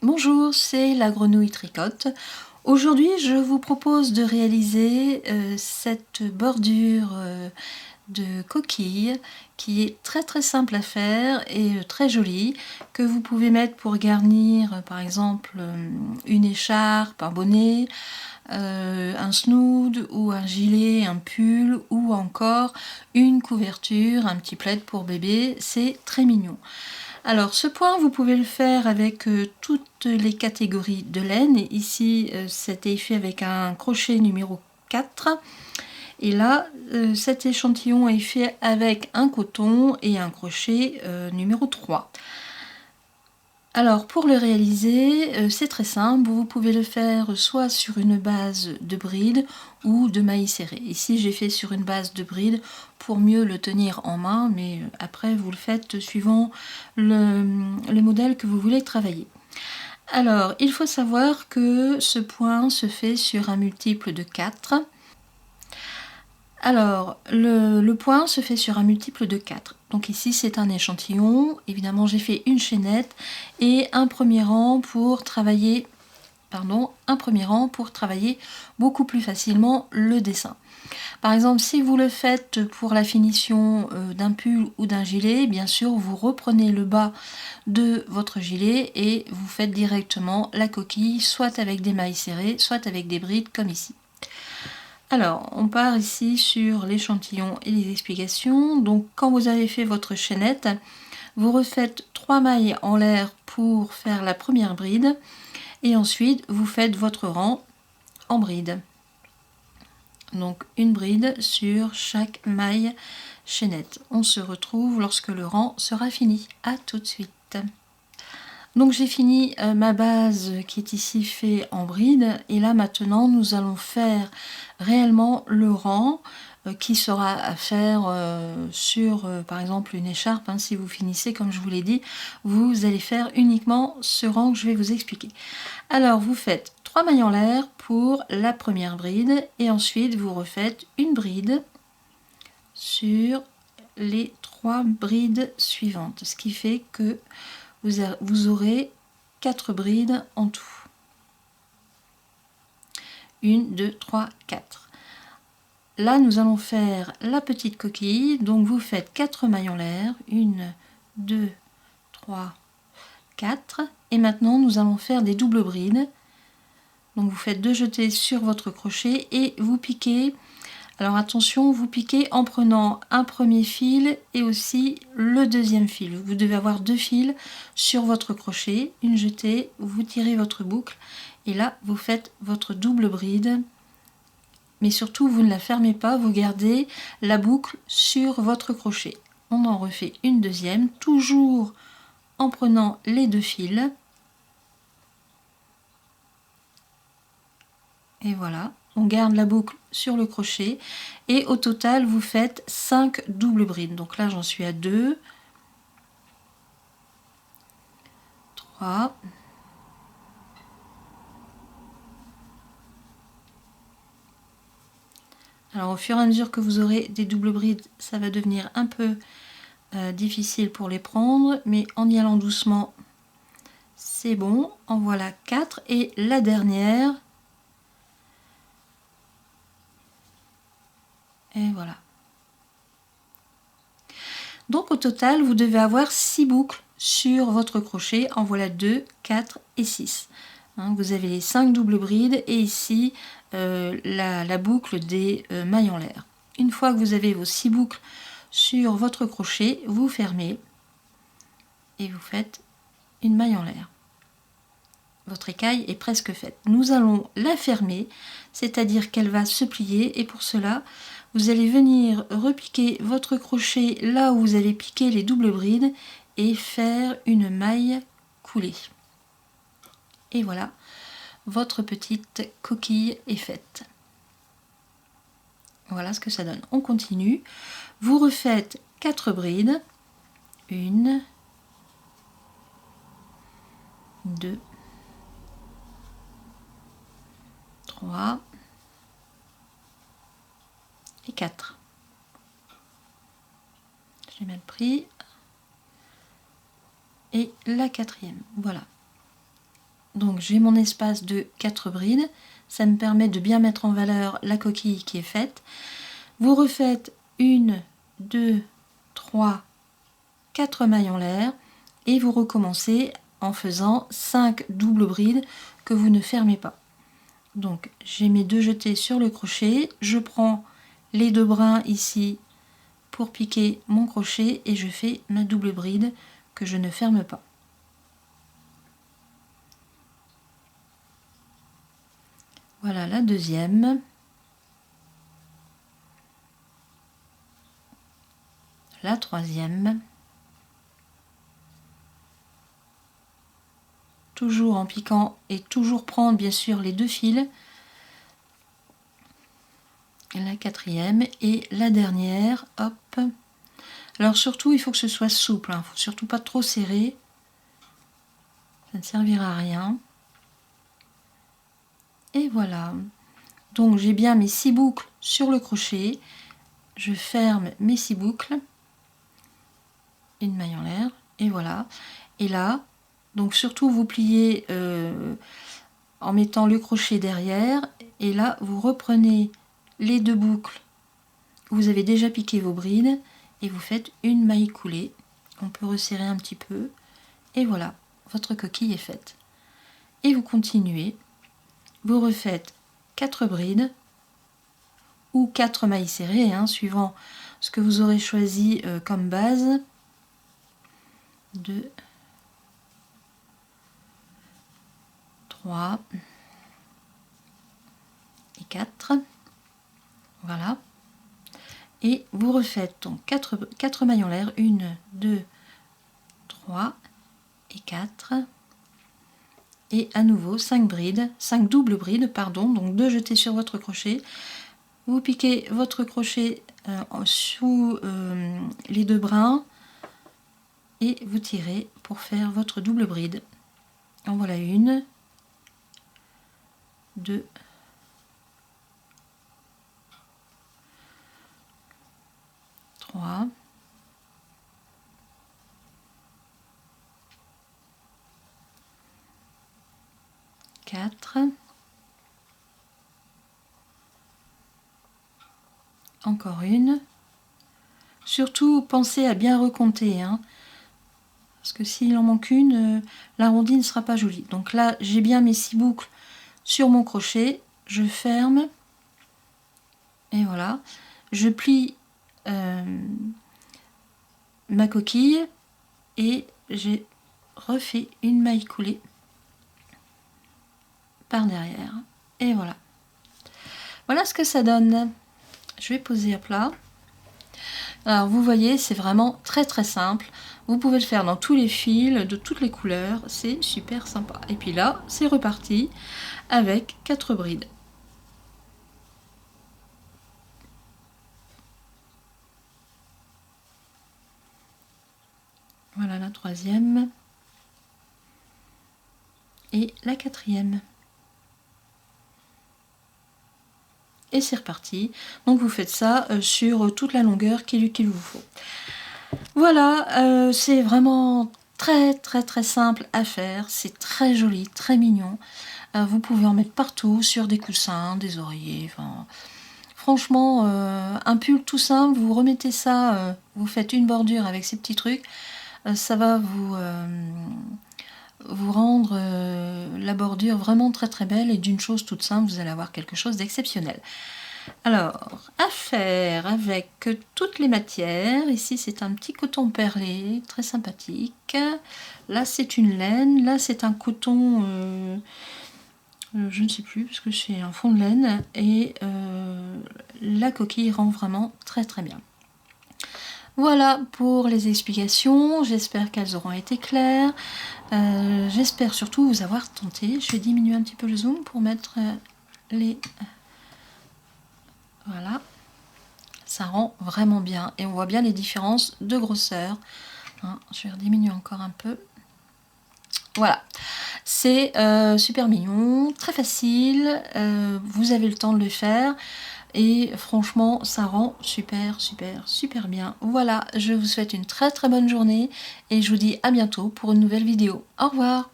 Bonjour, c'est la grenouille tricote. Aujourd'hui, je vous propose de réaliser cette bordure de coquille qui est très simple à faire et très jolie, que vous pouvez mettre pour garnir par exemple une écharpe, un bonnet, un snood ou un gilet, un pull ou encore une couverture, un petit plaid pour bébé. C'est très mignon. Alors ce point, vous pouvez le faire avec toutes les catégories de laine. Et ici, c'était fait avec un crochet numéro 4. Et là, cet échantillon est fait avec un coton et un crochet numéro 3. Alors pour le réaliser, c'est très simple, vous pouvez le faire soit sur une base de bride ou de mailles serrées. Ici j'ai fait sur une base de bride pour mieux le tenir en main, mais après vous le faites suivant le modèle que vous voulez travailler. Alors il faut savoir que ce point se fait sur un multiple de 4. Alors, le point se fait sur un multiple de 4. Donc ici, c'est un échantillon. Évidemment, j'ai fait une chaînette et un premier rang pour travailler, beaucoup plus facilement le dessin. Par exemple, si vous le faites pour la finition d'un pull ou d'un gilet, bien sûr, vous reprenez le bas de votre gilet et vous faites directement la coquille, soit avec des mailles serrées, soit avec des brides comme ici. Alors, on part ici sur l'échantillon et les explications. Donc, quand vous avez fait votre chaînette, vous refaites 3 mailles en l'air pour faire la première bride. Et ensuite, vous faites votre rang en bride. Donc, une bride sur chaque maille chaînette. On se retrouve lorsque le rang sera fini. À tout de suite. Donc j'ai fini ma base qui est ici fait en bride et là maintenant nous allons faire réellement le rang qui sera à faire sur par exemple une écharpe. Si vous finissez comme je vous l'ai dit, vous allez faire uniquement ce rang que je vais vous expliquer. Alors vous faites 3 mailles en l'air pour la première bride et ensuite vous refaites une bride sur les 3 brides suivantes, ce qui fait que vous aurez 4 brides en tout. 1, 2, 3, 4. Là, nous allons faire la petite coquille. Donc, vous faites 4 mailles en l'air. 1, 2, 3, 4. Et maintenant, nous allons faire des doubles brides. Donc, vous faites 2 jetés sur votre crochet et vous piquez. Alors attention, vous piquez en prenant un premier fil et aussi le deuxième fil. Vous devez avoir 2 fils sur votre crochet, une jetée, vous tirez votre boucle et là vous faites votre double bride. Mais surtout vous ne la fermez pas, vous gardez la boucle sur votre crochet. On en refait une deuxième, toujours en prenant les 2 fils. Et voilà. On garde la boucle sur le crochet et au total vous faites 5 doubles brides. Donc là j'en suis à 2, 3, alors au fur et à mesure que vous aurez des doubles brides, ça va devenir un peu difficile pour les prendre, mais en y allant doucement, c'est bon. En voilà 4 et la dernière. Et voilà. Donc au total, vous devez avoir 6 boucles sur votre crochet. En voilà 2, 4 et 6. Vous avez les 5 doubles brides et ici la boucle des mailles en l'air. Une fois que vous avez vos 6 boucles sur votre crochet, vous fermez et vous faites une maille en l'air. Votre écaille est presque faite. Nous allons la fermer, c'est-à-dire qu'elle va se plier et pour cela, vous allez venir repiquer votre crochet là où vous avez piqué les doubles brides et faire une maille coulée. Et voilà, votre petite coquille est faite. Voilà ce que ça donne. On continue. Vous refaites 4 brides. 1, 2, 3 et 4. J'ai mal pris. Et la quatrième. Voilà. Donc j'ai mon espace de 4 brides. Ça me permet de bien mettre en valeur la coquille qui est faite. Vous refaites 1, 2, 3, 4 mailles en l'air et vous recommencez en faisant 5 doubles brides que vous ne fermez pas. Donc j'ai mes 2 jetés sur le crochet, je prends les 2 brins ici pour piquer mon crochet et je fais ma double bride que je ne ferme pas. Voilà la deuxième. La troisième. Toujours en piquant et toujours prendre bien sûr les 2 fils. La quatrième et la dernière, hop. Alors surtout il faut que ce soit souple, il ne faut surtout pas trop serrer, ça ne servira à rien. Et voilà, donc j'ai bien mes 6 boucles sur le crochet, je ferme mes 6 boucles, une maille en l'air, et voilà. Et là, donc surtout vous pliez en mettant le crochet derrière, et là vous reprenez les 2 boucles où vous avez déjà piqué vos brides, et vous faites une maille coulée. On peut resserrer un petit peu, et voilà, votre coquille est faite. Et vous continuez, vous refaites 4 brides, ou 4 mailles serrées, suivant ce que vous aurez choisi comme base. 2, 3 et 4. Voilà. Et vous refaites donc 4 mailles en l'air, 1, 2, 3 et 4. Et à nouveau 5 brides, 5 doubles brides, pardon, donc 2 jetés sur votre crochet. Vous piquez votre crochet sous les 2 brins et vous tirez pour faire votre double bride. En voilà 1, 2, 3, 4, encore une. Surtout pensez à bien recompter, parce que s'il en manque une, l'arrondi ne sera pas joli. Donc là j'ai bien mes 6 boucles sur mon crochet, je ferme et voilà, je plie ma coquille et j'ai refait une maille coulée par derrière et voilà. Voilà ce que ça donne. Je vais poser à plat. Alors vous voyez, c'est vraiment très simple. Vous pouvez le faire dans tous les fils, de toutes les couleurs, c'est super sympa. Et puis là, c'est reparti avec 4 brides. Voilà la troisième. Et la quatrième. Et c'est reparti. Donc vous faites ça sur toute la longueur qu'il vous faut. Voilà, c'est vraiment très simple à faire. C'est très joli, très mignon. Vous pouvez en mettre partout, sur des coussins, des oreillers. Enfin, franchement, un pull tout simple, vous remettez ça, vous faites une bordure avec ces petits trucs. Ça va vous rendre la bordure vraiment très belle, et d'une chose toute simple, vous allez avoir quelque chose d'exceptionnel. Alors, à faire avec toutes les matières. Ici, c'est un petit coton perlé, très sympathique. Là, c'est une laine. Là, c'est un coton, je ne sais plus, parce que c'est un fond de laine. Et la coquille rend vraiment très bien. Voilà pour les explications, j'espère qu'elles auront été claires. J'espère surtout vous avoir tenté. Je vais diminuer un petit peu le zoom pour mettre les... Voilà, ça rend vraiment bien et on voit bien les différences de grosseur. Je vais diminuer encore un peu. Voilà, c'est super mignon, très facile, vous avez le temps de le faire. Et franchement, ça rend super bien. Voilà, je vous souhaite une très bonne journée et je vous dis à bientôt pour une nouvelle vidéo. Au revoir!